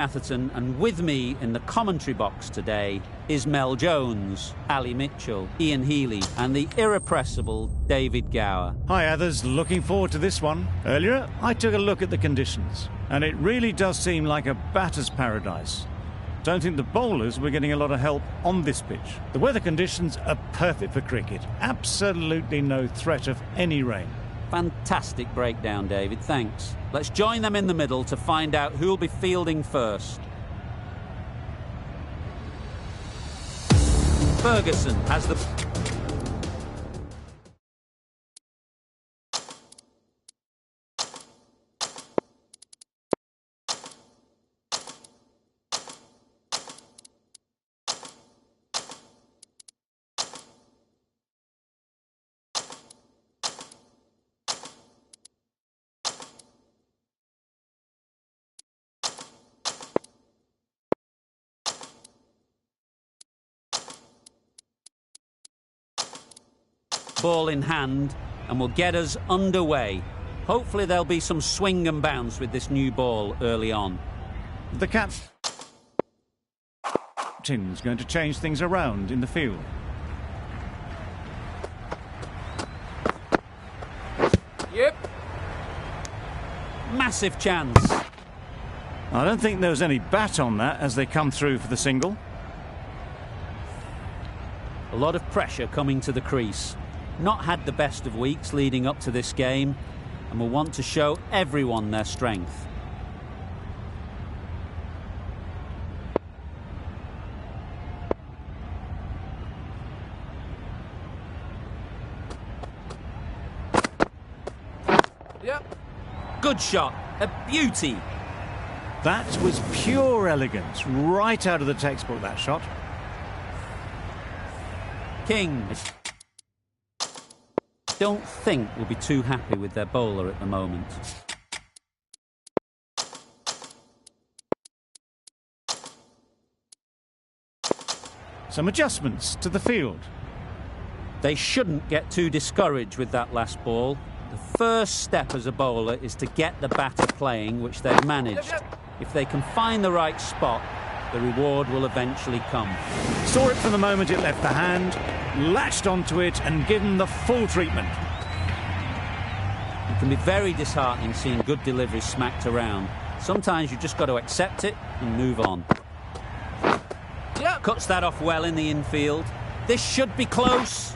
Atherton, and with me in the commentary box today is Mel Jones, Ali Mitchell, Ian Healy and the irrepressible David Gower. Hi others, looking forward to this one. Earlier I took a look at the conditions and it really does seem like a batter's paradise. Don't think the bowlers were getting a lot of help on this pitch. The weather conditions are perfect for cricket. Absolutely no threat of any rain. Fantastic breakdown, David, thanks. Let's join them in the middle to find out who'll be fielding first. Ferguson has the... ball in hand and will get us underway. Hopefully there'll be some swing and bounce with this new ball early on. The captain's going to change things around in the field. Yep. Massive chance. I don't think there was any bat on that as they come through for the single. A lot of pressure coming to the crease. Not had the best of weeks leading up to this game and will want to show everyone their strength. Yep. Good shot, a beauty. That was pure elegance, right out of the textbook, that shot. King. Don't think will be too happy with their bowler at the moment. Some adjustments to the field. They shouldn't get too discouraged with that last ball. The first step as a bowler is to get the batter playing, which they've managed. If they can find the right spot, the reward will eventually come. Saw it from the moment it left the hand, latched onto it and given the full treatment. It can be very disheartening seeing good delivery smacked around. Sometimes you've just got to accept it and move on. Yep. Cuts that off well in the infield. This should be close.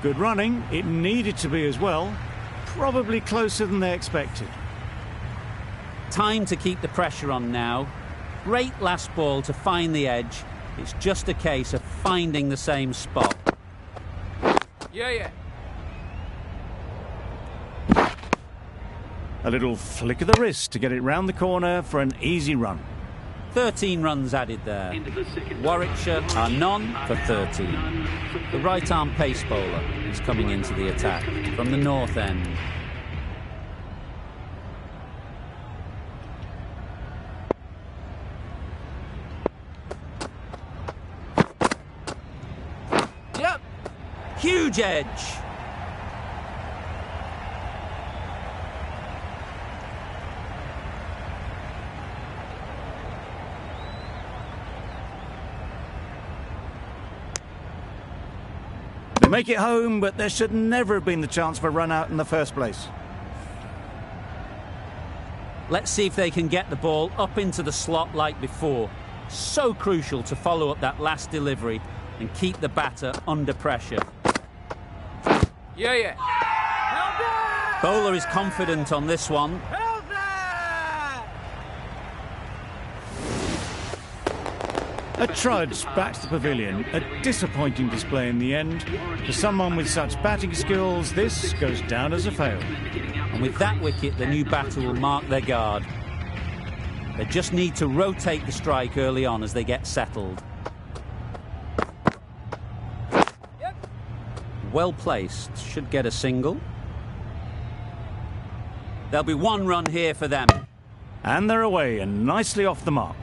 Good running. It needed to be as well. Probably closer than they expected. Time to keep the pressure on now. Great last ball to find the edge. It's just a case of finding the same spot. Yeah. A little flick of the wrist to get it round the corner for an easy run. 13 runs added there. Warwickshire are none for 13. The right-arm pace bowler is coming into the attack from the north end. Yep. Huge edge. They make it home, but there should never have been the chance for a run out in the first place. Let's see if they can get the ball up into the slot like before. So crucial to follow up that last delivery and keep the batter under pressure. Yeah. Bowler is confident on this one. A trudge back to the pavilion. A disappointing display in the end. For someone with such batting skills, this goes down as a fail. And with that wicket, the new batter will mark their guard. They just need to rotate the strike early on as they get settled. Yep. Well placed, should get a single. There'll be one run here for them. And they're away and nicely off the mark.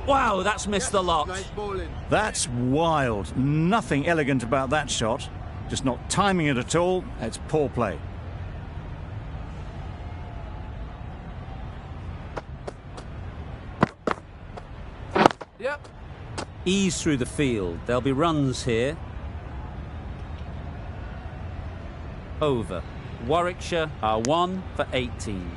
Wow, that's missed the lot. That's wild. Nothing elegant about that shot. Just not timing it at all. It's poor play. Yep. Ease through the field. There'll be runs here. Over. Warwickshire are 1 for 18.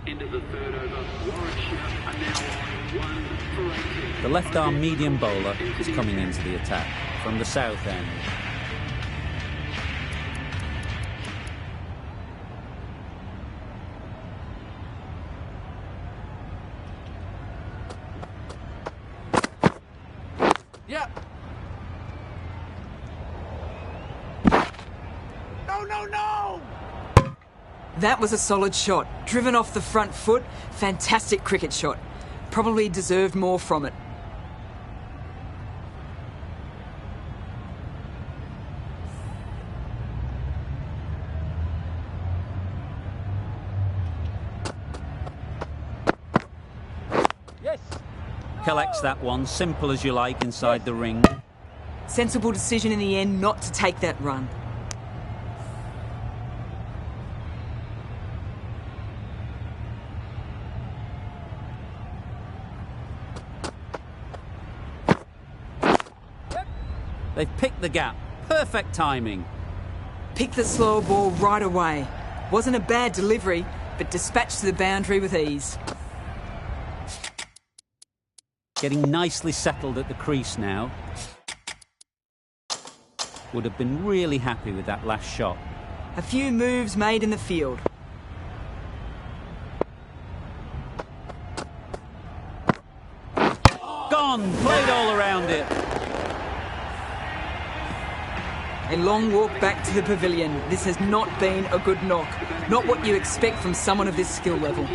End of the third over. Warwickshire are now on 1 for 18. The left-arm medium bowler is coming into the attack from the south end. Yep. No! That was a solid shot. Driven off the front foot. Fantastic cricket shot. Probably deserved more from it. Yes. Collects that one, simple as you like, inside the ring. Sensible decision in the end not to take that run. They've picked the gap. Perfect timing. Picked the slow ball right away. Wasn't a bad delivery, but dispatched to the boundary with ease. Getting nicely settled at the crease now. Would have been really happy with that last shot. A few moves made in the field. Gone! Played all around it. A long walk back to the pavilion. This has not been a good knock. Not what you expect from someone of this skill level.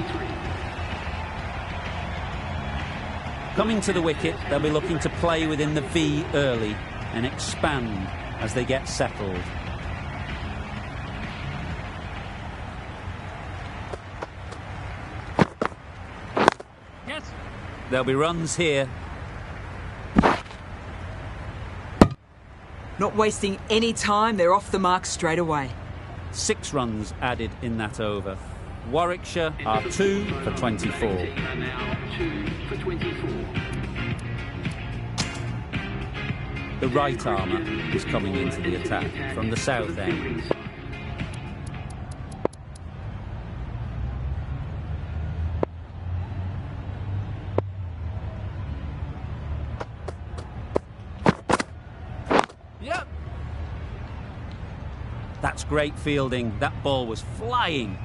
Coming to the wicket, they'll be looking to play within the V early and expand as they get settled. Yes. There'll be runs here. Not wasting any time, they're off the mark straight away. 6 runs added in that over. Warwickshire are 2 for 24. Are now 2 for 24. The right armour is coming into the attack from the south end. Yep. That's great fielding. That ball was flying.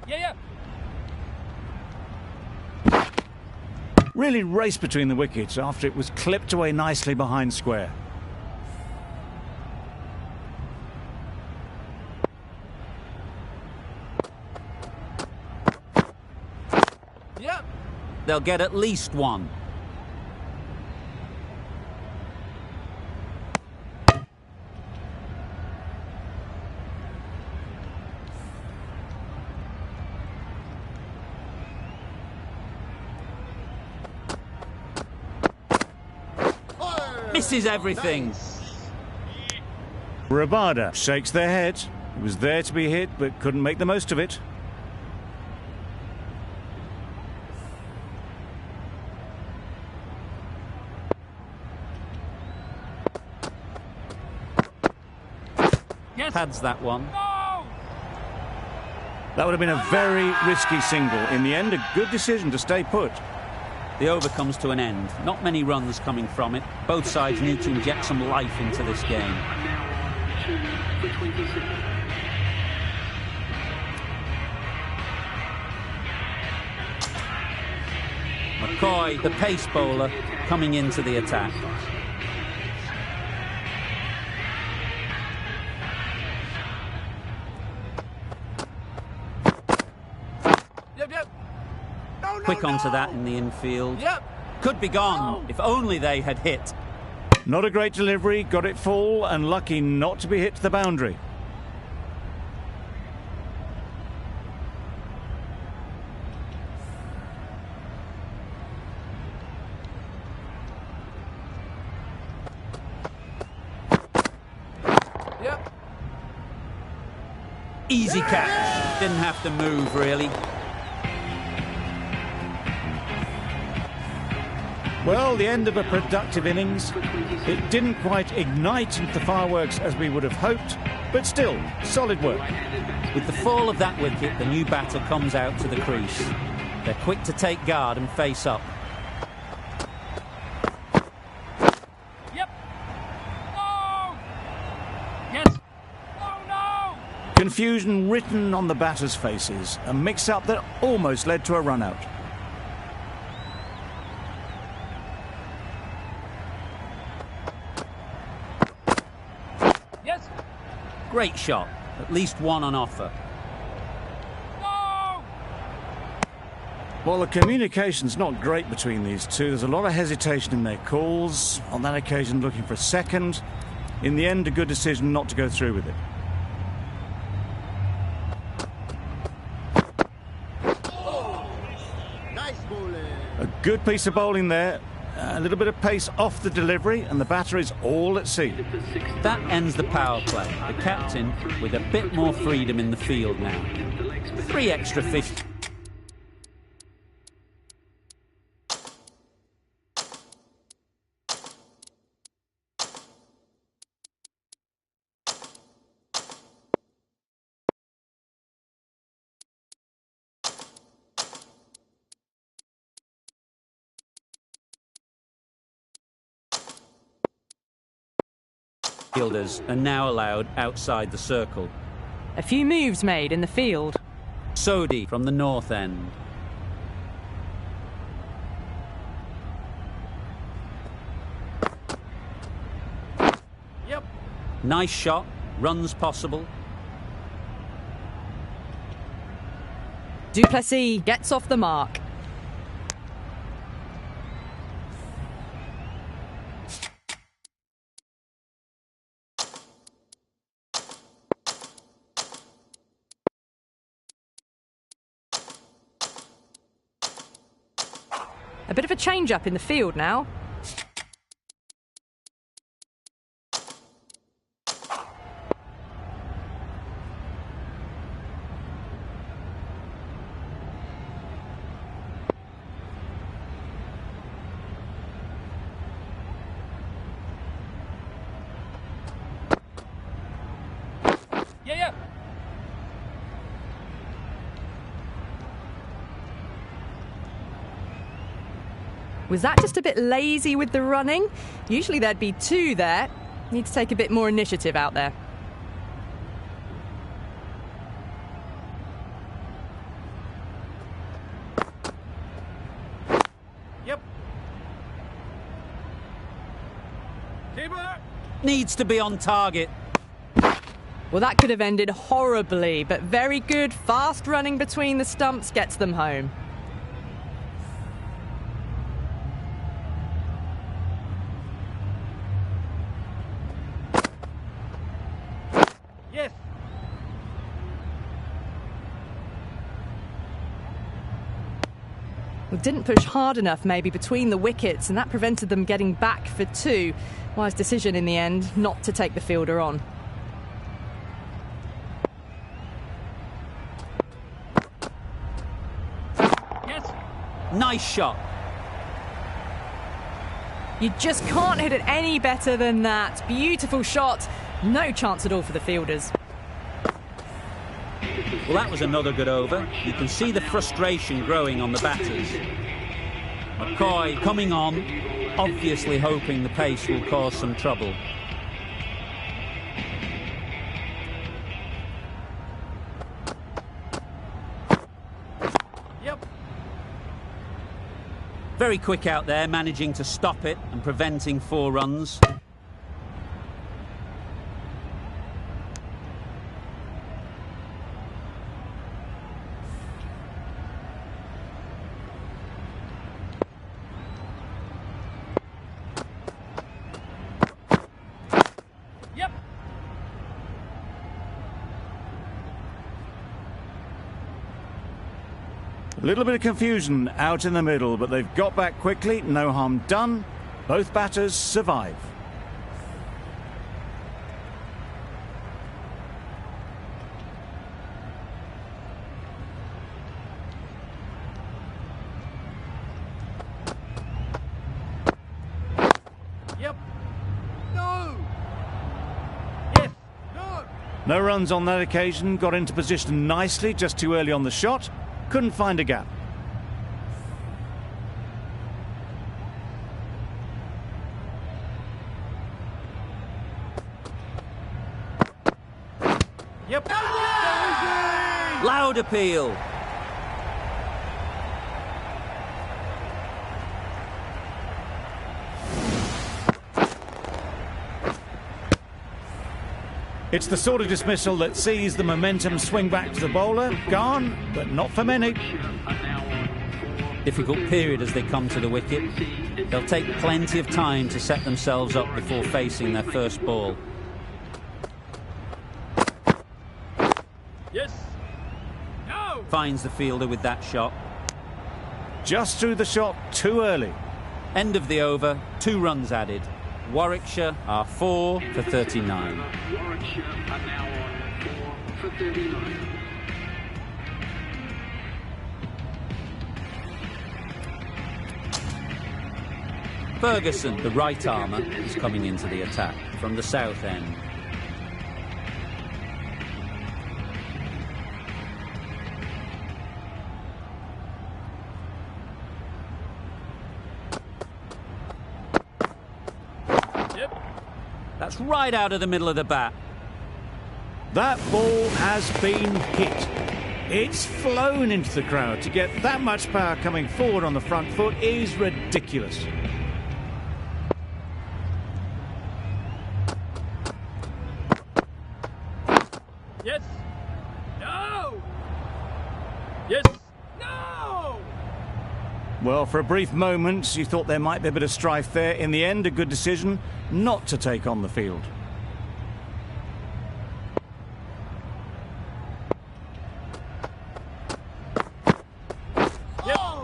Yeah. Really raced between the wickets after it was clipped away nicely behind square. Yep. They'll get at least 1. Misses everything. Rabada shakes their head. It was there to be hit, but couldn't make the most of it. Yes. Pads that one. No. That would have been a very risky single. In the end, a good decision to stay put. The over comes to an end. Not many runs coming from it. Both sides need to inject some life into this game. Are now on 2 for 26. McCoy, the pace bowler, coming into the attack. Yep, yep. No, no, Quick onto no. that in the infield. Yep. Could be gone if only they had hit. Not a great delivery, got it full and lucky not to be hit to the boundary. Yep. Easy catch. Didn't have to move, really. Well, the end of a productive innings. It didn't quite ignite into the fireworks as we would have hoped, but still, solid work. With the fall of that wicket, the new batter comes out to the crease. They're quick to take guard and face up. Yep. No. Yes. No, no. Confusion written on the batters' faces, a mix-up that almost led to a run-out. Yes. Great shot. At least one on offer. No. Well, the communication's not great between these two. There's a lot of hesitation in their calls. On that occasion, looking for a second. In the end, a good decision not to go through with it. A good piece of bowling there. A little bit of pace off the delivery, and the batter is all at sea. That ends the power play. The captain with a bit more freedom in the field now. 3 extra 50. Fielders are now allowed outside the circle. A few moves made in the field. Sodhi from the north end. Yep. Nice shot. Runs possible. Duplessis gets off the mark. A bit of a change-up in the field now. Yeah, yeah. Was that just a bit lazy with the running? Usually there'd be 2 there. Need to take a bit more initiative out there. Yep. Keeper. Needs to be on target. Well, that could have ended horribly, but very good. Fast running between the stumps gets them home. Yes. Well, didn't push hard enough maybe between the wickets, and that prevented them getting back for 2. Wise decision in the end not to take the fielder on. Yes. Nice shot. You just can't hit it any better than that. Beautiful shot. No chance at all for the fielders. Well, that was another good over. You can see the frustration growing on the batters. McCoy coming on, obviously hoping the pace will cause some trouble. Yep. Very quick out there, managing to stop it and preventing 4 runs. A little bit of confusion out in the middle, but they've got back quickly. No harm done. Both batters survive. Yep. No. Yes. No. No runs on that occasion. Got into position nicely, just too early on the shot. Couldn't find a gap. Yep. Loud appeal. It's the sort of dismissal that sees the momentum swing back to the bowler. Gone, but not for many. Difficult period as they come to the wicket. They'll take plenty of time to set themselves up before facing their first ball. Yes. No. Finds the fielder with that shot. Just threw the shot too early. End of the over, 2 runs added. Warwickshire are 4 for 39. Warwickshire are now on 4 for 39. Ferguson, the right armour, is coming into the attack from the south end. Yep. That's right out of the middle of the bat. That ball has been hit. It's flown into the crowd. To get that much power coming forward on the front foot is ridiculous. Yes. No. Yes. No. Well, for a brief moment, you thought there might be a bit of strife there. In the end, a good decision not to take on the field.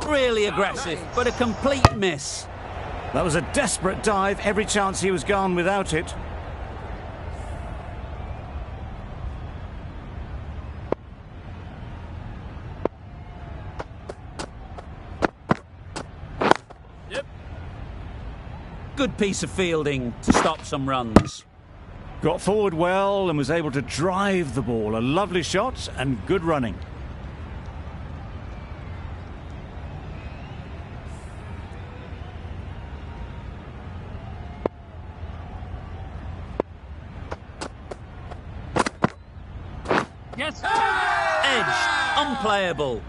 Really aggressive, but a complete miss. That was a desperate dive. Every chance he was gone without it. Yep. Good piece of fielding to stop some runs. Got forward well and was able to drive the ball. A lovely shot and good running. Yes. Edge, unplayable.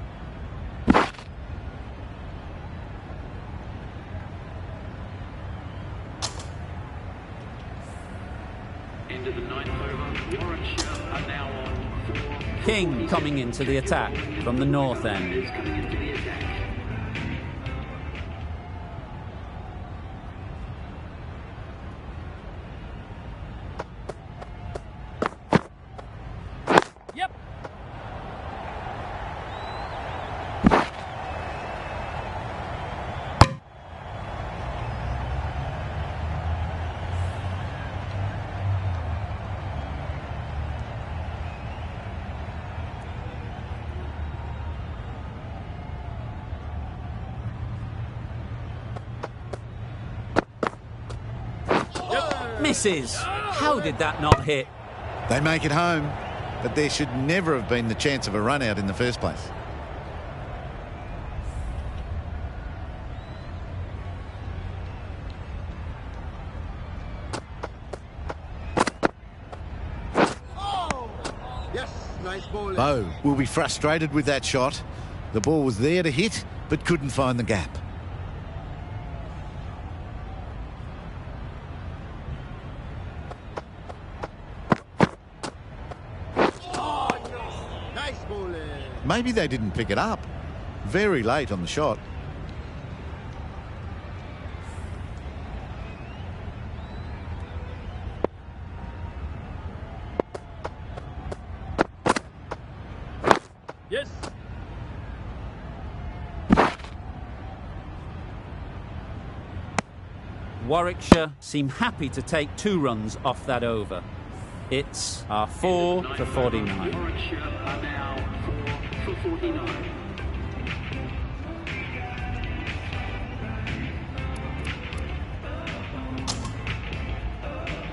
End of the 9th over. Warwickshire are now on 4. King coming into the attack from the north end. Is coming into the attack. Yep. Misses. How did that not hit? They make it home, but there should never have been the chance of a run out in the first place. Yes. Nice ball. Bowe will be frustrated with that shot. The ball was there to hit, but couldn't find the gap. Nice ball. Maybe they didn't pick it up. Very late on the shot. Yes. Warwickshire seem happy to take 2 runs off that over. It's our 4 for 49. Warwickshire are now 4 for 49.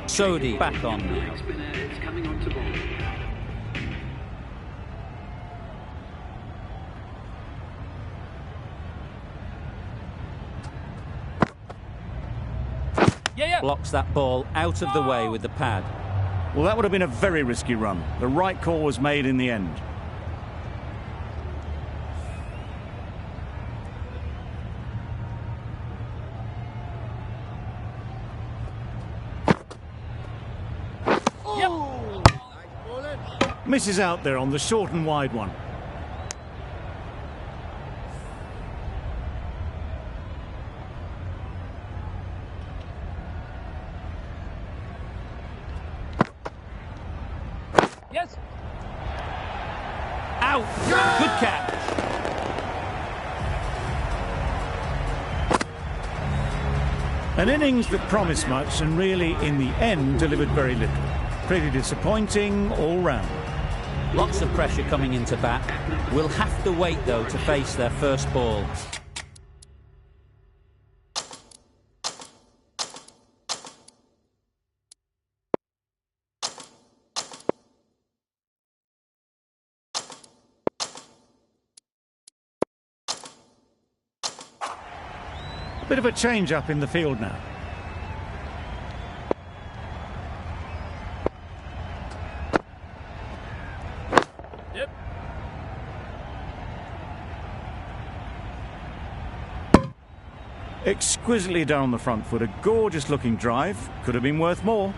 Sodhi back on now. Leg spinner is coming on to ball. Blocks that ball out of the way with the pad. Well, that would have been a very risky run. The right call was made in the end. Misses out there on the short and wide one. Yes. Out. Good catch. An innings that promised much and really, in the end, delivered very little. Pretty disappointing all round. Lots of pressure coming into bat. We'll have to wait, though, to face their first ball. Bit of a change up in the field now. Yep. Exquisitely down the front foot. A gorgeous looking drive. Could have been worth more.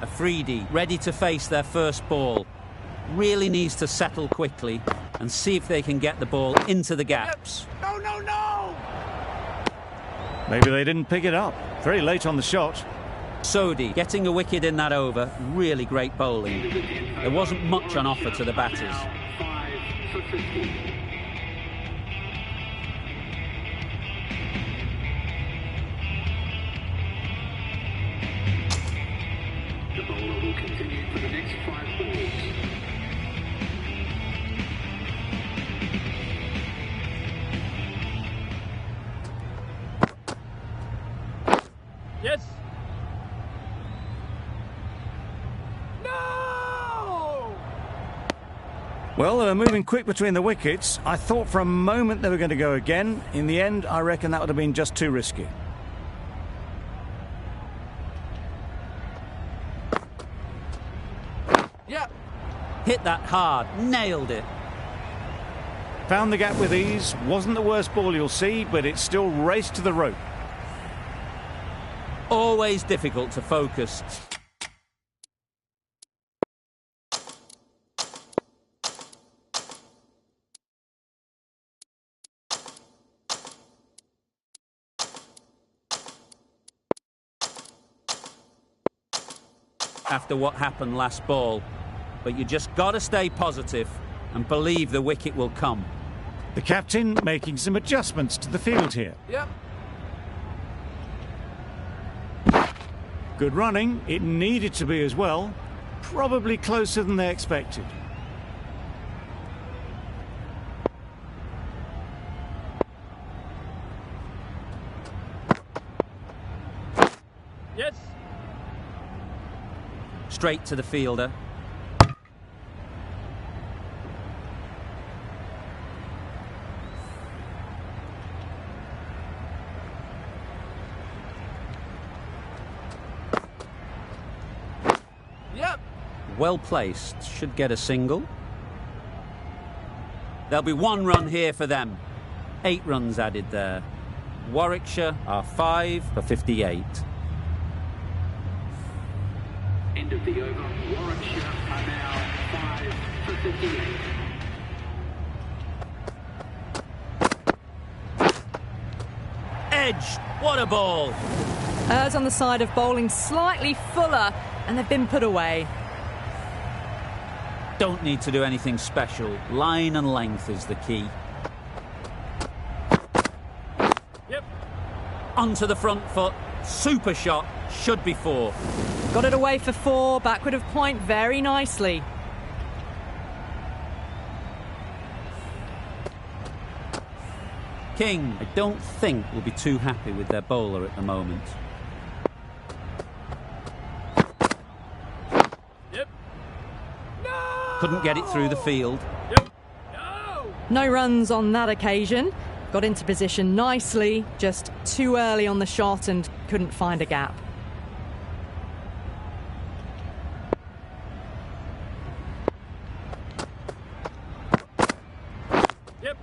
Afridi ready to face their first ball. Really needs to settle quickly and see if they can get the ball into the gaps. No, no, no! Maybe they didn't pick it up. Very late on the shot. Sodhi getting a wicket in that over. Really great bowling. There wasn't much on offer to the batters. 5 for 50. The bowler will continue for the next 5 balls. Yes. No! Well, they were moving quick between the wickets. I thought for a moment they were going to go again. In the end, I reckon that would have been just too risky. Yeah. Hit that hard. Nailed it. Found the gap with ease. Wasn't the worst ball you'll see, but it still raced to the rope. Always difficult to focus. After what happened last ball, but you just got to stay positive and believe the wicket will come. The captain making some adjustments to the field here. Yep. Good running. It needed to be as well. Probably closer than they expected. Yes. Straight to the fielder. Yep. Well placed. Should get a single. There'll be 1 run here for them. 8 runs added there. Warwickshire are 5 for 58. End of the over. Warwickshire are now 5 for 58. Edge. What a ball. Errs on the side of bowling slightly fuller, and they've been put away. Don't need to do anything special. Line and length is the key. Onto the front foot. Super shot. Should be 4. Got it away for 4, backward of point very nicely. King, I don't think, will be too happy with their bowler at the moment. Yep. No! Couldn't get it through the field. Yep. No! No runs on that occasion. Got into position nicely, just too early on the shot and couldn't find a gap. Yep.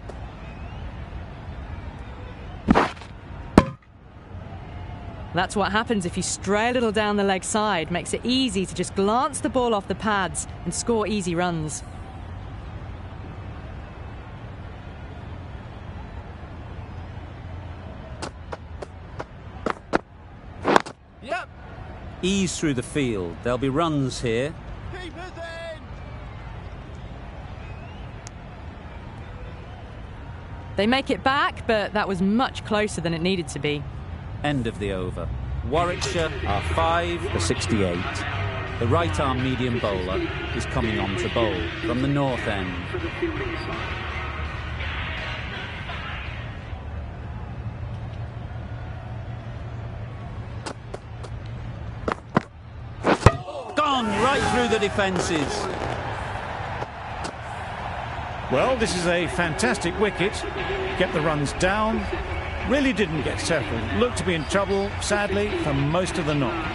That's what happens if you stray a little down the leg side. Makes it easy to just glance the ball off the pads and score easy runs. Yep. Ease through the field. There'll be runs here. Keep us in! They make it back, but that was much closer than it needed to be. End of the over. Warwickshire are 5 for 68. The right-arm medium bowler is coming on to bowl from the north end. For the fielding side. Gone right through the defences. Well, this is a fantastic wicket. Get the runs down. Really didn't get settled. Looked to be in trouble, sadly, for most of the knock.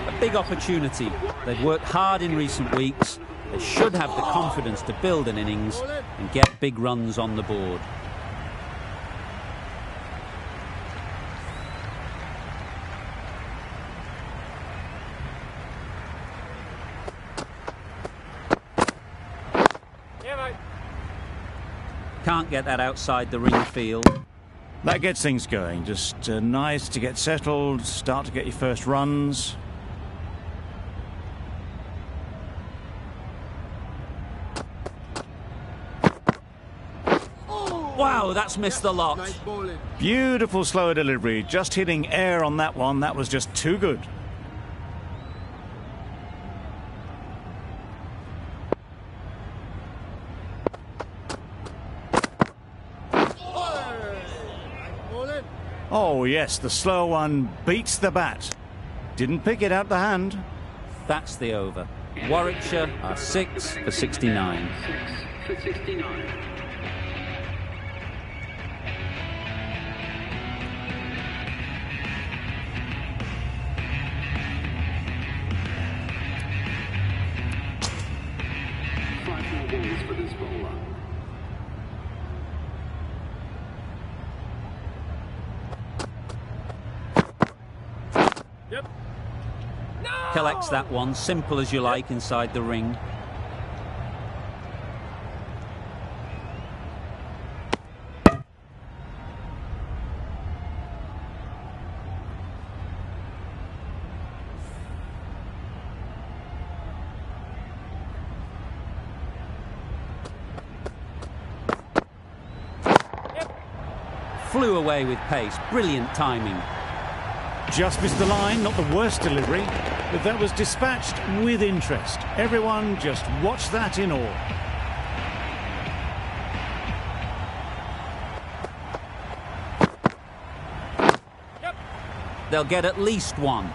A big opportunity. They've worked hard in recent weeks. They should have the confidence to build an innings and get big runs on the board. Yeah, mate. Can't get that outside the ring field. That gets things going. Just nice to get settled, start to get your first runs. Wow, that's missed the lot. Nice bowling. Beautiful slower delivery. Just hitting air on that one. That was just too good. Bowling. Oh, yes, the slow one beats the bat. Didn't pick it out the hand. That's the over. Warwickshire are 6 for 69. 6 for 69. Five more balls for this bowler. Yep. No! Collects that one, simple as you like, inside the ring. Flew away with pace. Brilliant timing. Just missed the line, not the worst delivery, but that was dispatched with interest. Everyone just watched that in awe. They'll get at least one.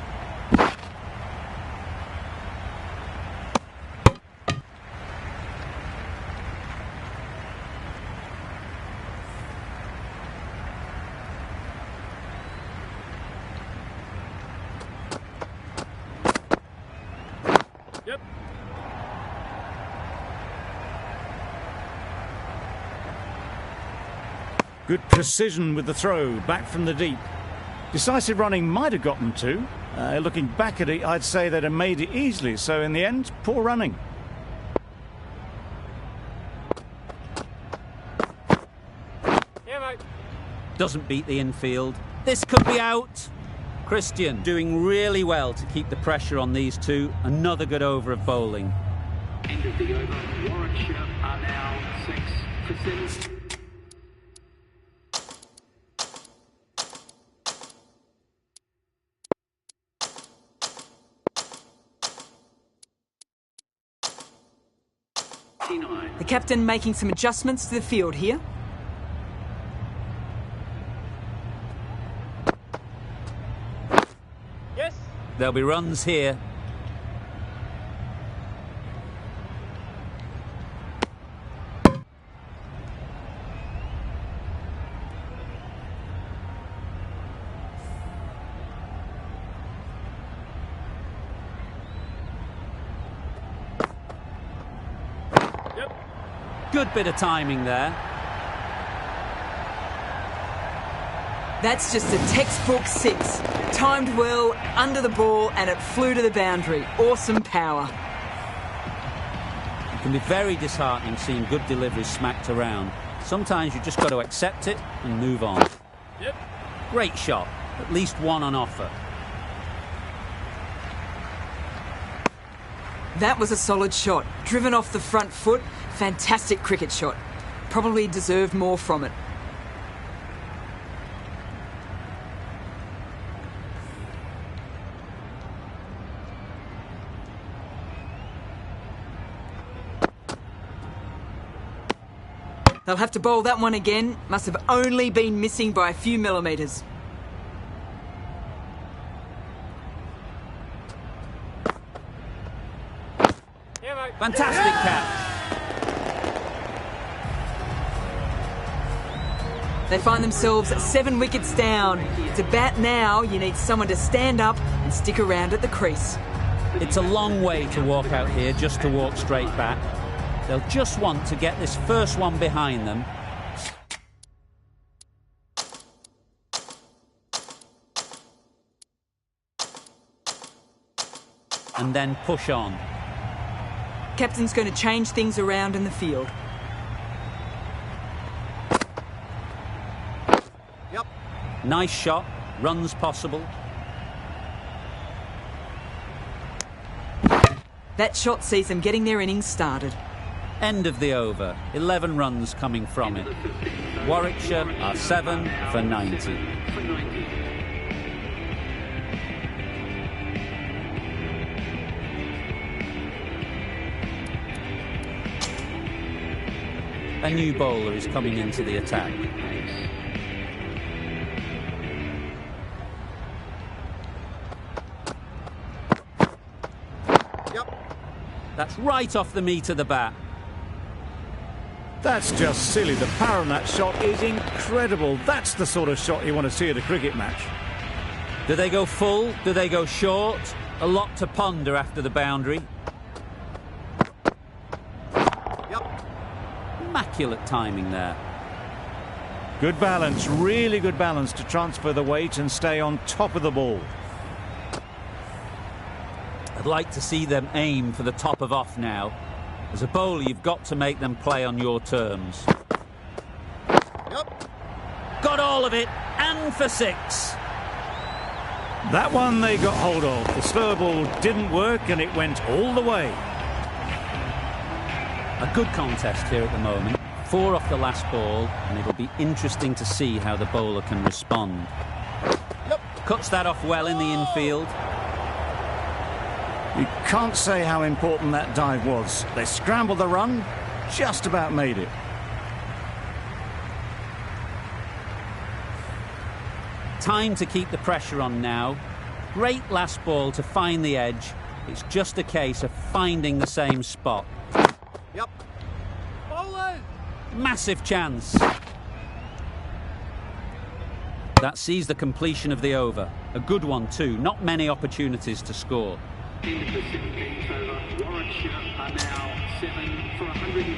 Yep. Good precision with the throw, back from the deep. Decisive running might have got them two. Looking back at it, I'd say they'd have made it easily. So in the end, poor running. Yeah, mate. Doesn't beat the infield. This could be out. Christian doing really well to keep the pressure on these two. Another good over of bowling. End of the over. Warwickshire are now 6 for 7. 29. The captain making some adjustments to the field here. Yes. There'll be runs here. Good bit of timing there. That's just a textbook 6. Timed well, under the ball, and it flew to the boundary. Awesome power. It can be very disheartening seeing good deliveries smacked around. Sometimes you just got to accept it and move on. Yep. Great shot. At least one on offer. That was a solid shot. Driven off the front foot. Fantastic cricket shot. Probably deserved more from it. They'll have to bowl that one again. Must have only been missing by a few millimetres. Yeah, mate. Fantastic catch. They find themselves 7 wickets down. To bat now, you need someone to stand up and stick around at the crease. It's a long way to walk out here just to walk straight back. They'll just want to get this first one behind them. And then push on. Captain's going to change things around in the field. Nice shot. Runs possible. That shot sees them getting their innings started. End of the over. 11 runs coming from it. Warwickshire are 7 for 90. A new bowler is coming into the attack. That's right off the meat of the bat. That's just silly. The power on that shot is incredible. That's the sort of shot you want to see at a cricket match. Do they go full? Do they go short? A lot to ponder after the boundary. Immaculate timing there. Good balance, really good balance to transfer the weight and stay on top of the ball. I'd like to see them aim for the top of off now. As a bowler, you've got to make them play on your terms. Got all of it, and for 6. That one they got hold of. The slow ball didn't work and it went all the way. A good contest here at the moment. 4 off the last ball, and it'll be interesting to see how the bowler can respond. Cuts that off well in the infield. You can't say how important that dive was. They scrambled the run, just about made it. Time to keep the pressure on now. Great last ball to find the edge. It's just a case of finding the same spot. Bowlers! Massive chance. That sees the completion of the over. A good one too. Not many opportunities to score.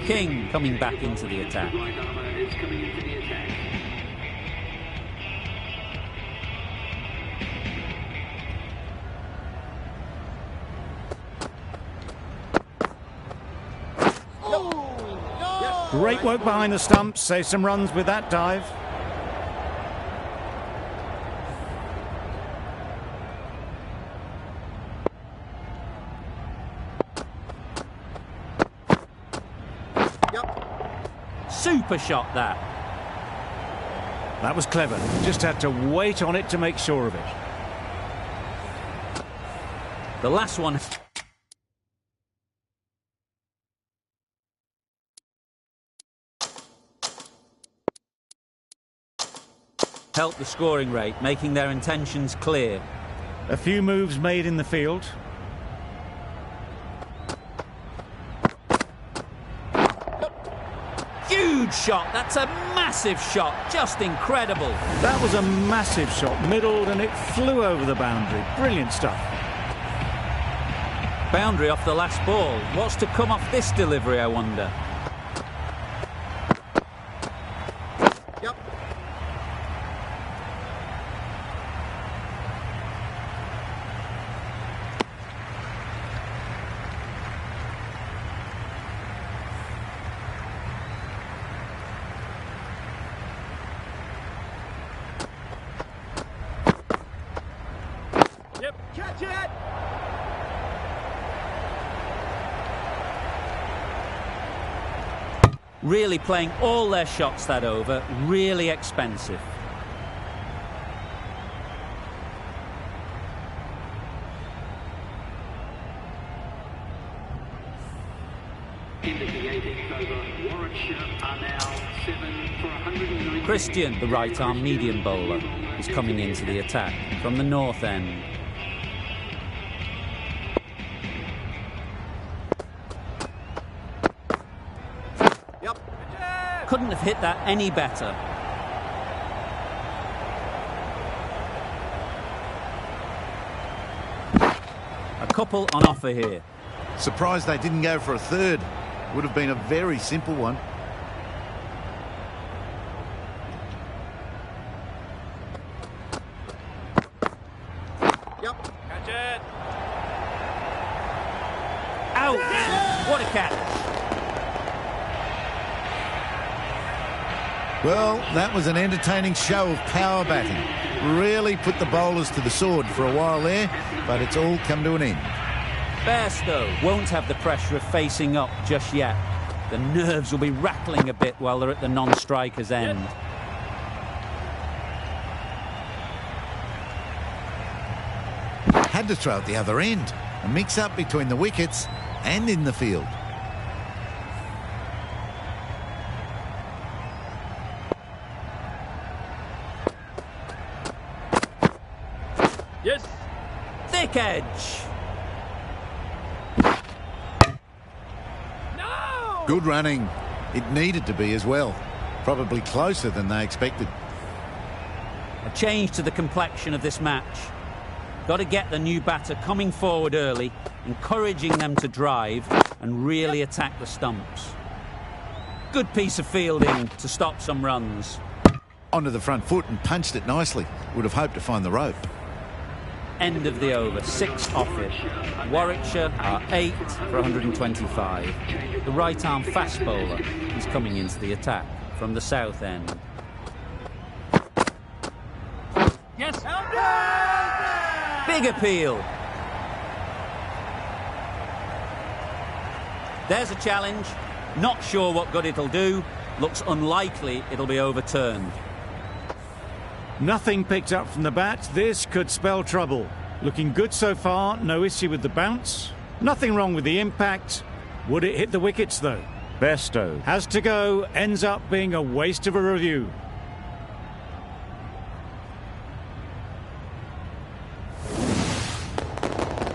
King coming back into the attack. Great work behind the stumps. Save some runs with that dive. Super shot that. That was clever. Just had to wait on it to make sure of it. The last one help the scoring rate, making their intentions clear. A few moves made in the field. Huge shot. That's a massive shot. Just incredible. That was a massive shot, middled, and it flew over the boundary. Brilliant stuff. Boundary off the last ball. What's to come off this delivery, I wonder? Yep. Yep. Catch it! Really playing all their shots that over. Really expensive. Into the 18th over, Warwickshire are now 7 for 190. Christian, the right-arm medium bowler, is coming into the attack from the north end. Yep. Couldn't have hit that any better. A couple on offer here. Surprised they didn't go for a third. Would have been a very simple one. Yep. Catch it! Out! What a catch! Well, that was an entertaining show of power batting. Really put the bowlers to the sword for a while there, but it's all come to an end. Bairstow won't have the pressure of facing up just yet. The nerves will be rattling a bit while they're at the non-striker's end. Had to throw at the other end. A mix-up between the wickets and in the field. Yes. Thick edge. No! Good running. It needed to be as well. Probably closer than they expected. A change to the complexion of this match. Got to get the new batter coming forward early, encouraging them to drive and really attack the stumps. Good piece of fielding to stop some runs. Onto the front foot and punched it nicely. Would have hoped to find the rope. End of the over, 6 off it. Warwickshire are 8 for 125. The right-arm fast bowler is coming into the attack from the south end. Yes. Big appeal. There's a challenge. Not sure what good it'll do. Looks unlikely it'll be overturned. Nothing picked up from the bat. This could spell trouble. Looking good so far. No issue with the bounce. Nothing wrong with the impact. Would it hit the wickets, though? Bairstow has to go. Ends up being a waste of a review.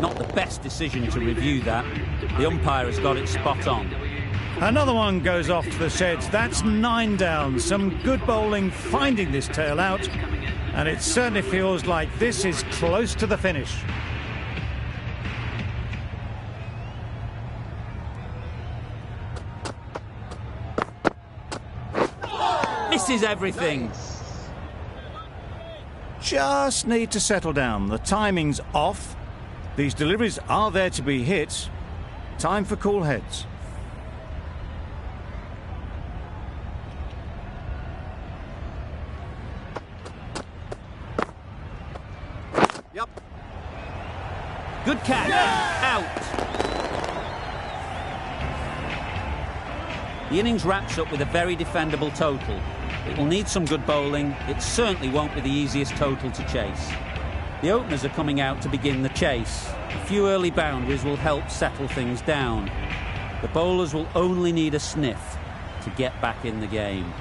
Not the best decision to review that. The umpire has got it spot on. Another one goes off to the sheds. That's 9 down. Some good bowling finding this tail out. And it certainly feels like this is close to the finish. Misses everything. Just need to settle down. The timing's off. These deliveries are there to be hit. Time for cool heads. Yep. Good catch. Out. The innings wraps up with a very defendable total. It will need some good bowling. It certainly won't be the easiest total to chase. The openers are coming out to begin the chase. A few early boundaries will help settle things down. The bowlers will only need a sniff to get back in the game.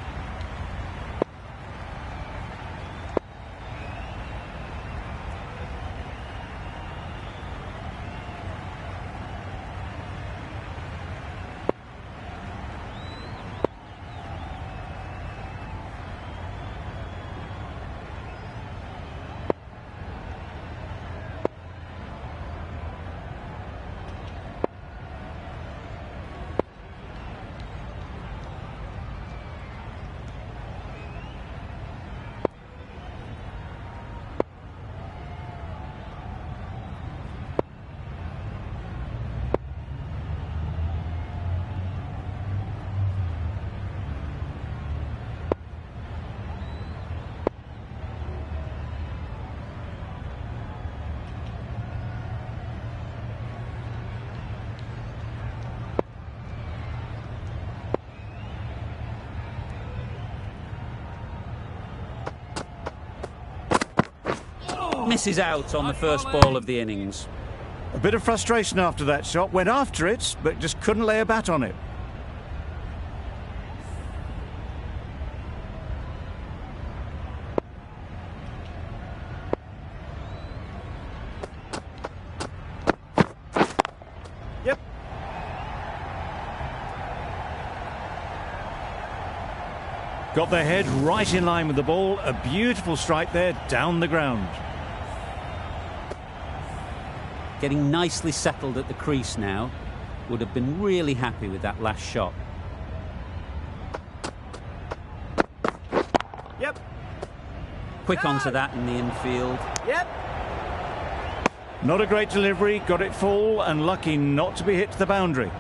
misses out on the first ball of the innings. A bit of frustration after that shot. Went after it, but just couldn't lay a bat on it. Yep. Got their head right in line with the ball. A beautiful strike there, down the ground. Getting nicely settled at the crease now. Would have been really happy with that last shot. Yep. Quick onto that in the infield. Yep. Not a great delivery, got it full and lucky not to be hit to the boundary.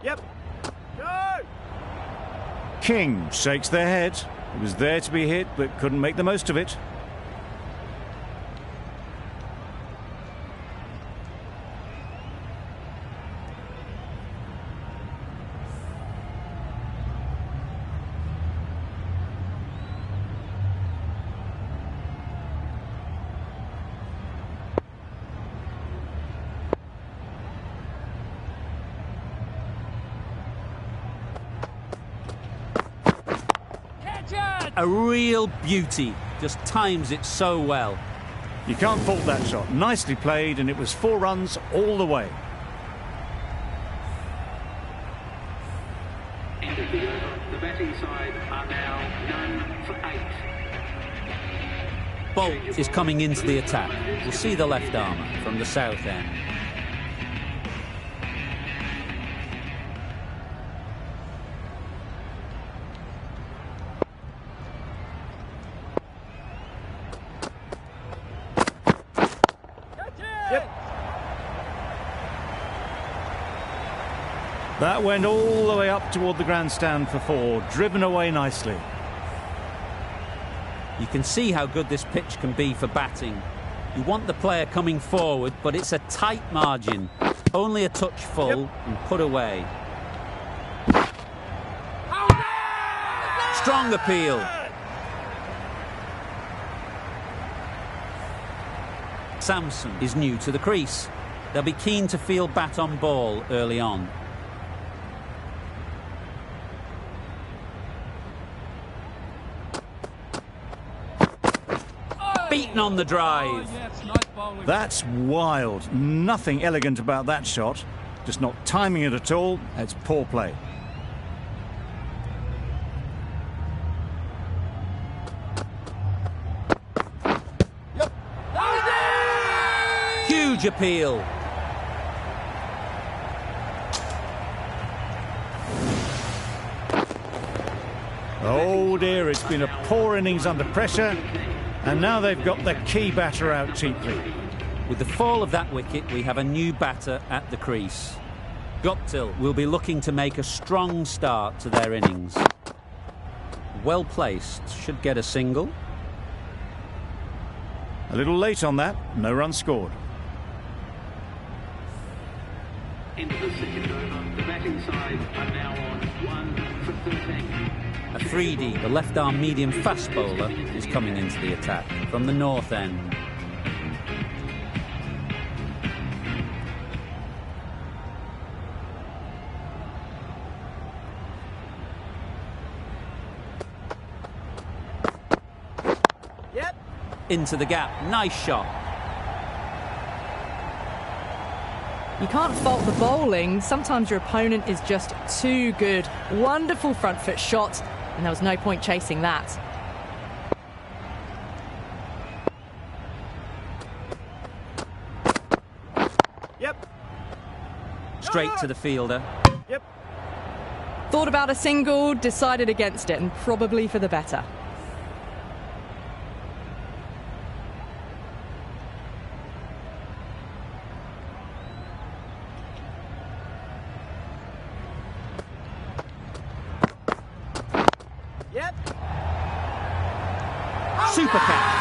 Yep. Go! King shakes their head. It was there to be hit, but couldn't make the most of it. A real beauty. Just times it so well. You can't fault that shot. Nicely played, and it was 4 runs all the way. End of the over. The batting side are now 9 for 8. Bolt is coming into the attack. We'll see the left armour from the south end. That went all the way up toward the grandstand for 4, driven away nicely. You can see how good this pitch can be for batting. You want the player coming forward, but it's a tight margin. Only a touch full and put away. Strong appeal. Samson is new to the crease. They'll be keen to field bat on ball early on. Beaten on the drive. That's wild. Nothing elegant about that shot. Just not timing it at all. It's poor play. Huge appeal. Oh dear, it's been a poor innings under pressure. And now they've got the key batter out cheaply. With the fall of that wicket, we have a new batter at the crease. Guptill will be looking to make a strong start to their innings. Well placed, should get a single. A little late on that, no run scored. End of the second over. The batting side are now on 1 for 13. Afridi, the left-arm medium fast bowler, is coming into the attack from the north end. Yep. Into the gap, nice shot. You can't fault the bowling. Sometimes your opponent is just too good. Wonderful front foot shot, and there was no point chasing that. Yep. Straight to the fielder. Yep. Thought about a single, decided against it, and probably for the better. Yep. Super catch.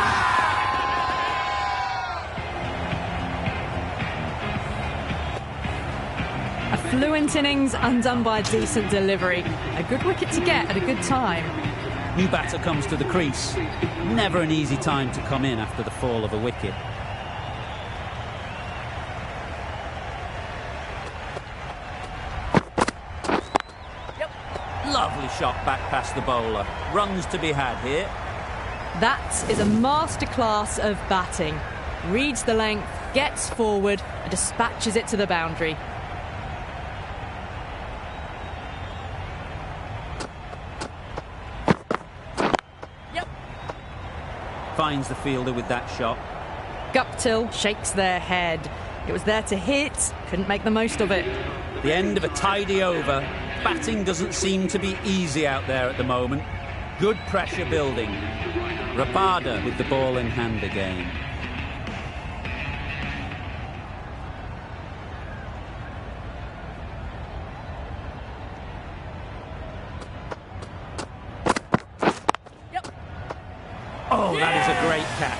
fluent innings undone by a decent delivery. A good wicket to get at a good time. New batter comes to the crease. Never an easy time to come in after the fall of a wicket. Lovely shot back past the bowler. Runs to be had here. That is a masterclass of batting. Reads the length, gets forward and dispatches it to the boundary. Finds the fielder with that shot. Guptill shakes their head. It was there to hit, couldn't make the most of it. The end of a tidy over. Batting doesn't seem to be easy out there at the moment. Good pressure building. Rabada with the ball in hand again. Oh, that is a great catch.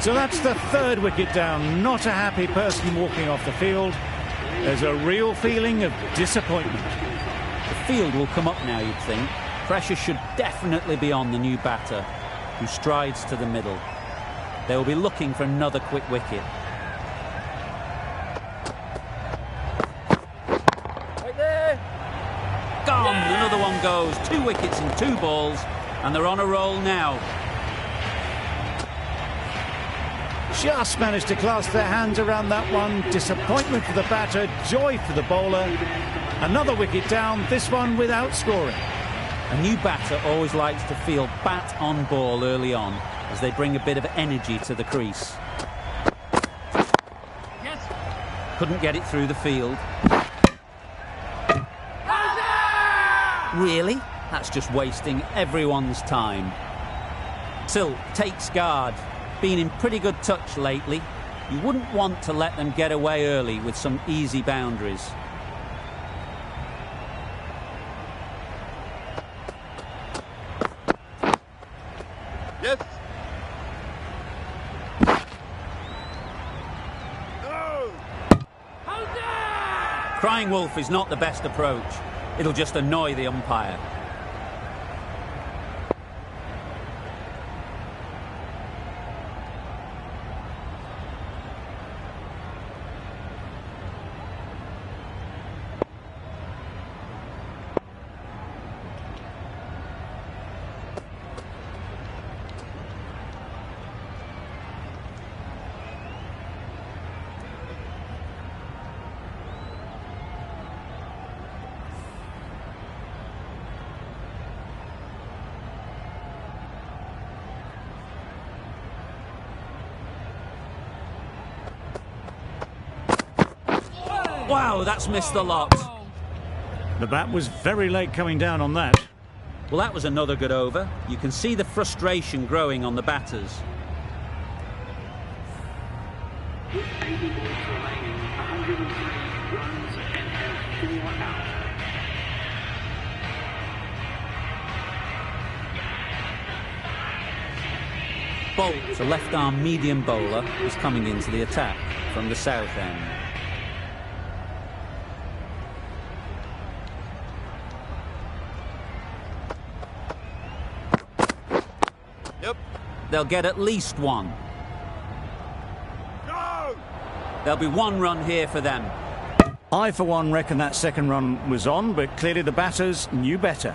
So that's the third wicket down. Not a happy person walking off the field. There's a real feeling of disappointment. The field will come up now, you'd think. Pressure should definitely be on the new batter, who strides to the middle. They will be looking for another quick wicket. Right there. Gone! Another one goes. 2 wickets in 2 balls, and they're on a roll now. Just managed to clasp their hands around that one. Disappointment for the batter, joy for the bowler. Another wicket down, this one without scoring. A new batter always likes to feel bat on ball early on, as they bring a bit of energy to the crease. Couldn't get it through the field. Really? That's just wasting everyone's time. Sill takes guard. Been in pretty good touch lately. You wouldn't want to let them get away early with some easy boundaries. Yes. No. Crying wolf is not the best approach. It'll just annoy the umpire. Wow, that's missed the lot. The bat was very late coming down on that. Well, that was another good over. You can see the frustration growing on the batters. 80 balls remaining, 103 runs and 4 out. Bolt, a left-arm medium bowler, is coming into the attack from the south end. Yep. They'll get at least one. No. There'll be 1 run here for them. I, for one, reckon that second run was on, but clearly the batters knew better.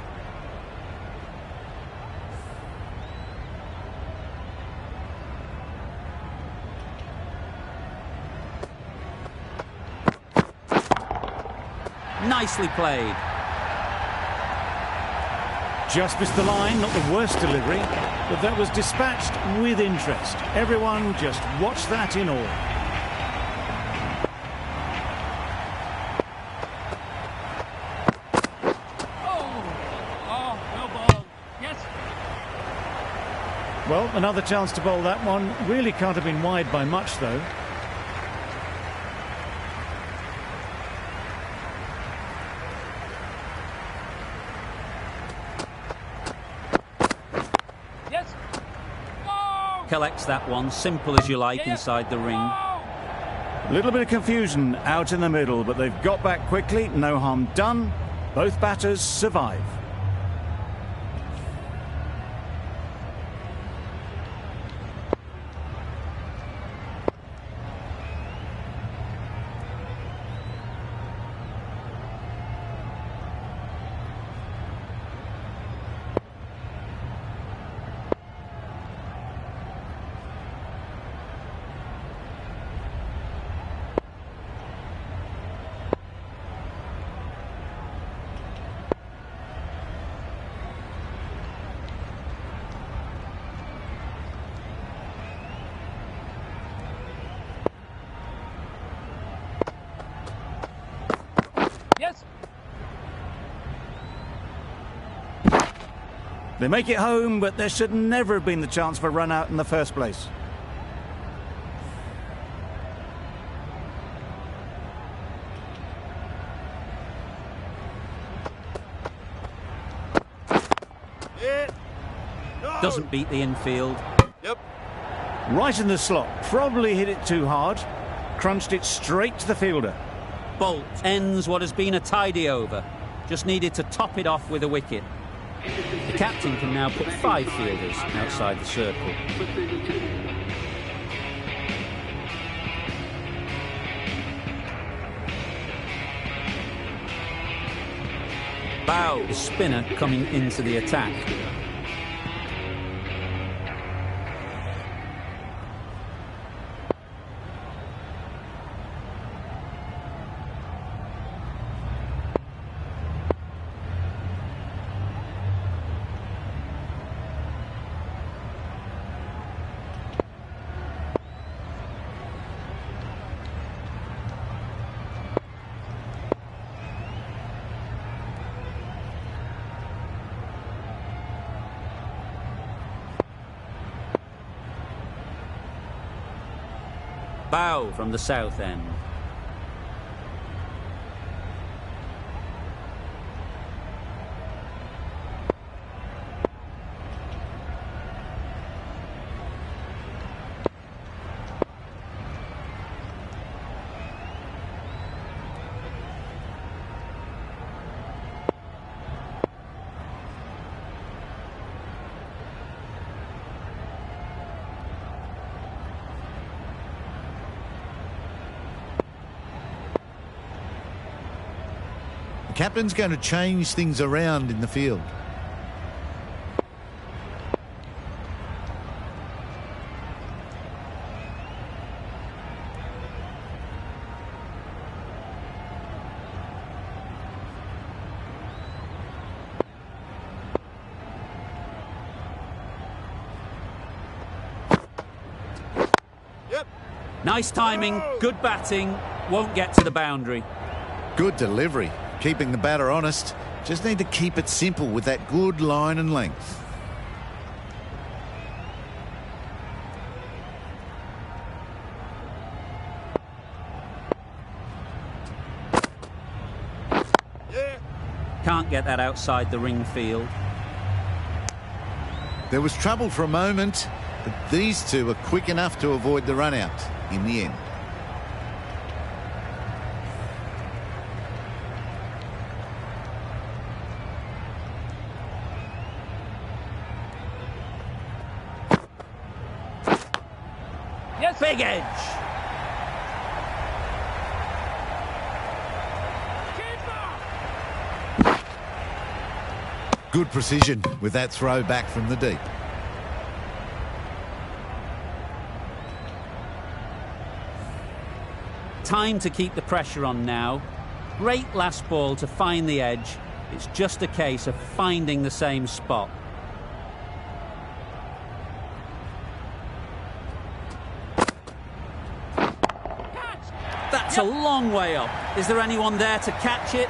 Nicely played. Just missed the line, not the worst delivery, but that was dispatched with interest. Everyone just watched that in awe. Well, another chance to bowl that one. Really can't have been wide by much, though. collects that one, simple as you like, inside the ring. A little bit of confusion out in the middle, but they've got back quickly. No harm done. Both batters survive. They make it home, but there should never have been the chance for a run out in the first place. Doesn't beat the infield. Yep. Right in the slot. Probably hit it too hard. Crunched it straight to the fielder. Bolt ends what has been a tidy over. Just needed to top it off with a wicket. The captain can now put 5 fielders outside the circle. Bow, the spinner, coming into the attack. Bow from the south end. The captain's going to change things around in the field. Yep. Nice timing, good batting, won't get to the boundary. Good delivery. Keeping the batter honest. Just need to keep it simple with that good line and length. Yeah. Can't get that outside the ring field. There was trouble for a moment, but these two were quick enough to avoid the run out in the end. Big edge. Good precision with that throw back from the deep. Time to keep the pressure on now. Great last ball to find the edge. It's just a case of finding the same spot. That's a long way up. Is there anyone there to catch it?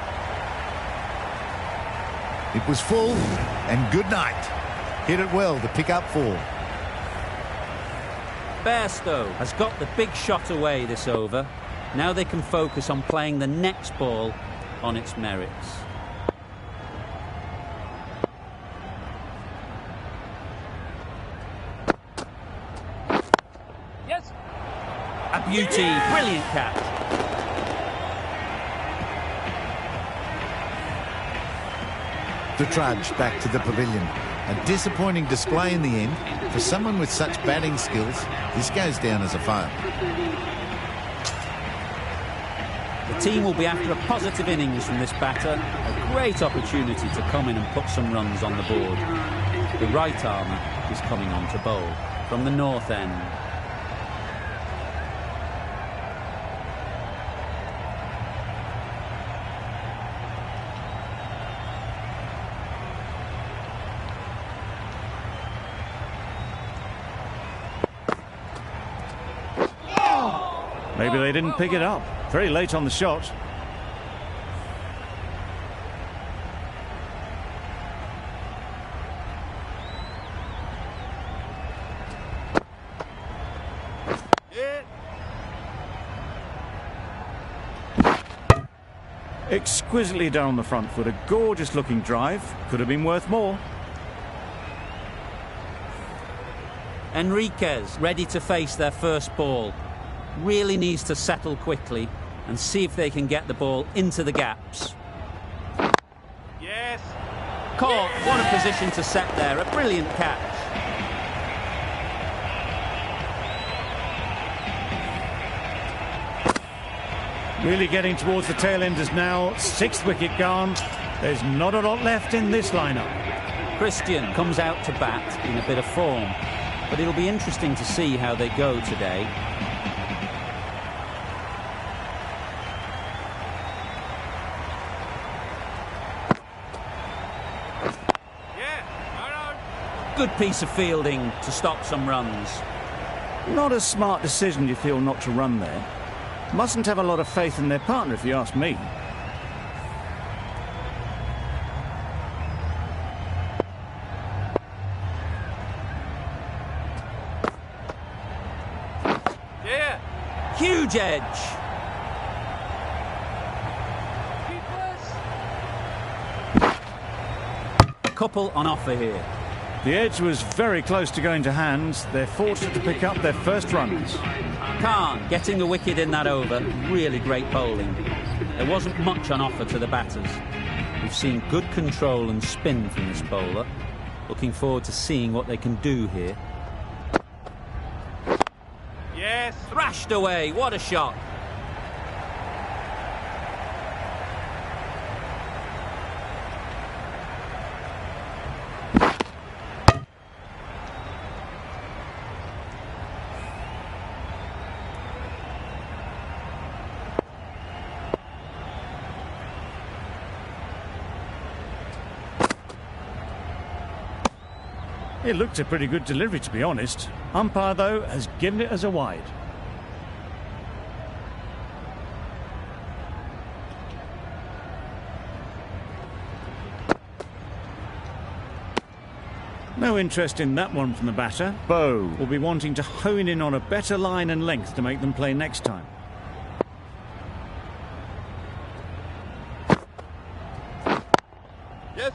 It was full, and good night. Hit it well to pick up 4. Bairstow has got the big shot away this over. Now they can focus on playing the next ball on its merits. beauty. Brilliant catch. The trudge back to the pavilion. A disappointing display in the end. For someone with such batting skills, this goes down as a fail. The team will be after a positive innings from this batter. A great opportunity to come in and put some runs on the board. The right armer is coming on to bowl from the north end. Maybe they didn't pick it up. Very late on the shot. Yeah. Exquisitely down the front foot. A gorgeous looking drive. Could have been worth more. Enriquez ready to face their first ball. Really needs to settle quickly and see if they can get the ball into the gaps. Yes. Caught. What a position to set there. A brilliant catch. Really getting towards the tail enders now. Sixth wicket gone. There's not a lot left in this lineup. Christian comes out to bat in a bit of form, but it'll be interesting to see how they go today. Good piece of fielding to stop some runs. Not a smart decision, you feel, not to run there. Mustn't have a lot of faith in their partner, if you ask me. Yeah. Huge edge. A couple on offer here. The edge was very close to going to hands. They're fortunate to pick up their first runs. Khan getting the wicket in that over. Really great bowling. There wasn't much on offer to the batters. We've seen good control and spin from this bowler. Looking forward to seeing what they can do here. Yes. Thrashed away. What a shot. It looked a pretty good delivery, to be honest. Umpire, though, has given it as a wide. No interest in that one from the batter. Bow will be wanting to hone in on a better line and length to make them play next time. Yes.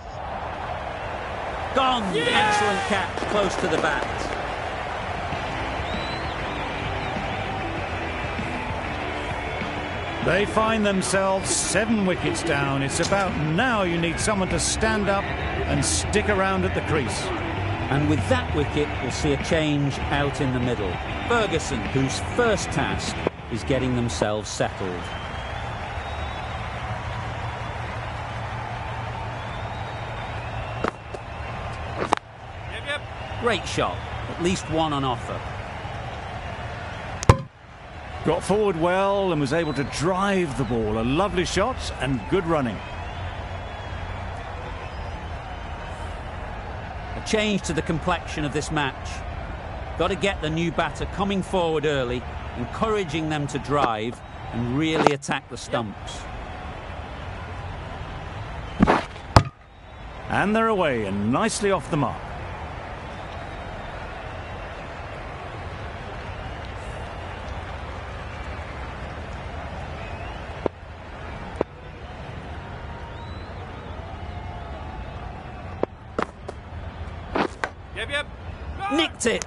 Gone. Yeah. Excellent catch, close to the bat. They find themselves 7 wickets down. It's about now you need someone to stand up and stick around at the crease. And with that wicket, we'll see a change out in the middle. Ferguson, whose first task is getting themselves settled. Yep. Great shot. At least one on offer. Got forward well and was able to drive the ball. A lovely shot and good running. A change to the complexion of this match. Got to get the new batter coming forward early, encouraging them to drive and really attack the stumps. And they're away and nicely off the mark. Yep. Nicked it.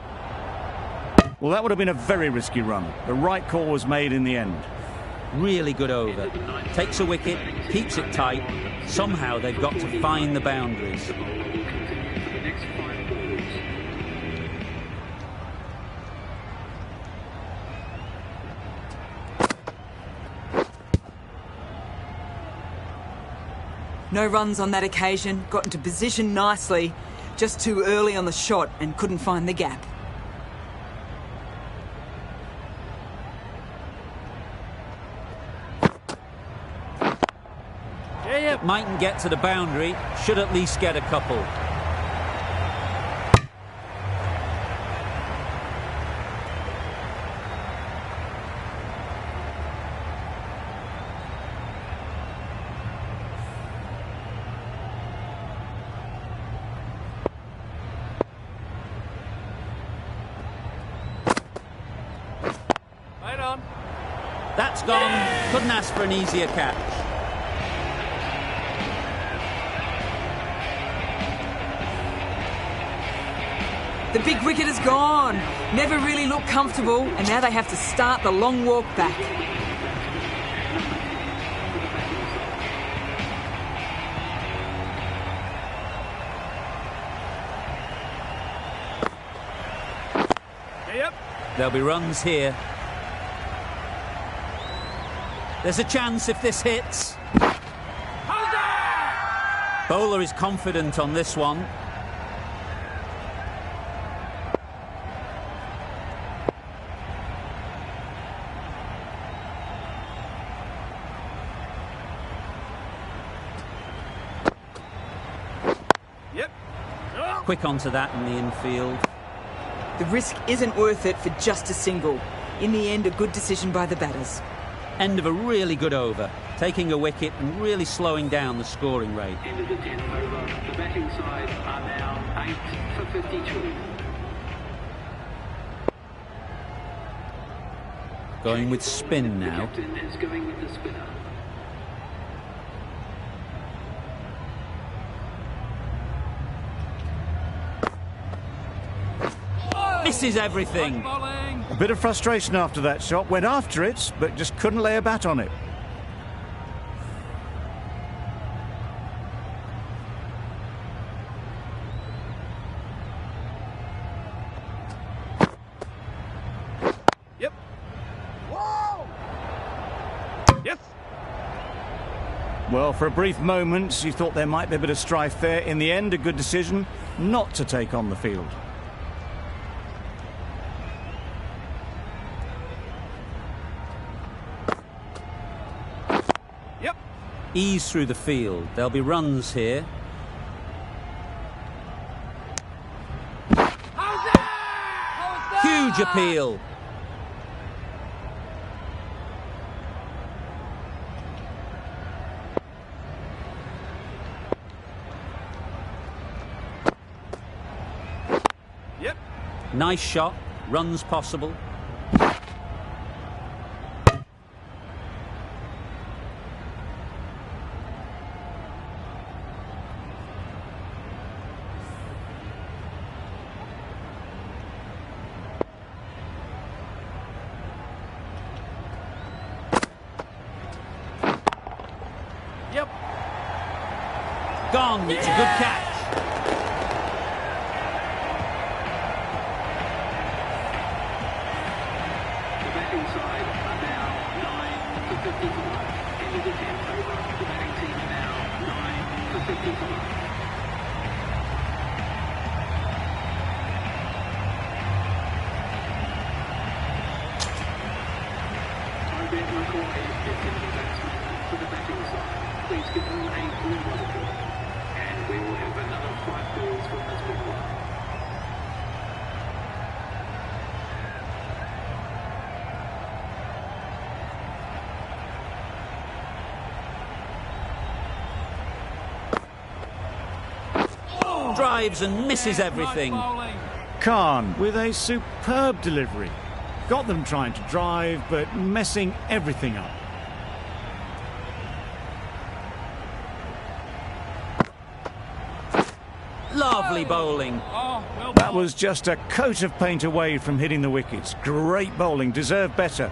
Well, that would have been a very risky run. The right call was made in the end. Really good over. Takes a wicket, keeps it tight. Somehow they've got to find the boundaries. The bowler will continue for the next 5 balls. No runs on that occasion, got into position nicely, just too early on the shot and couldn't find the gap. Mightn't get to the boundary, should at least get a couple. Right on. That's gone. Couldn't ask for an easier catch. The big wicket is gone. Never really looked comfortable, and now they have to start the long walk back. Yep. There'll be runs here. There's a chance if this hits. Bowler is confident on this one. Yep. Quick onto that in the infield. The risk isn't worth it for just a single. In the end, a good decision by the batters. End of a really good over. Taking a wicket and really slowing down the scoring rate. End of the 10th over. The batting side are now 8 for 52. Going with spin The now. captain is going with the spinner. Misses everything. Bowling. A bit of frustration after that shot. Went after it, but just couldn't lay a bat on it. Yep. Yes. Well, for a brief moment, you thought there might be a bit of strife there. In the end, a good decision not to take on the field. Yep. Ease through the field. There'll be runs here. Huge appeal. Yep. Nice shot. Runs possible. Yep. Gone. It's a good catch. The batting side are now 9 for 55. End of the 10th over. The batting team are now 9 for 55. Tobin McCoy is the new batsman for the batting side. Please give them a blue ball. And we will have another 5 balls from this bowler. Drives and misses everything. Bowling. Khan with a superb delivery. Got them trying to drive, but messing everything up. Lovely bowling. That was just a coat of paint away from hitting the wickets. Great bowling, deserved better.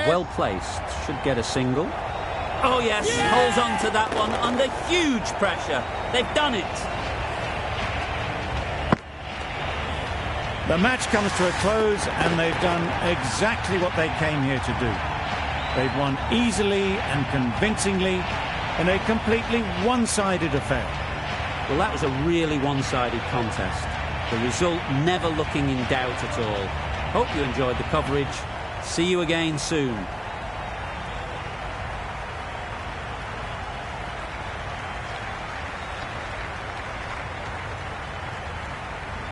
Well placed, should get a single. Oh yes, holds on to that one under huge pressure. They've done it. The match comes to a close and they've done exactly what they came here to do. They've won easily and convincingly in a completely one-sided affair. Well, that was a really one-sided contest. The result never looking in doubt at all. Hope you enjoyed the coverage. See you again soon.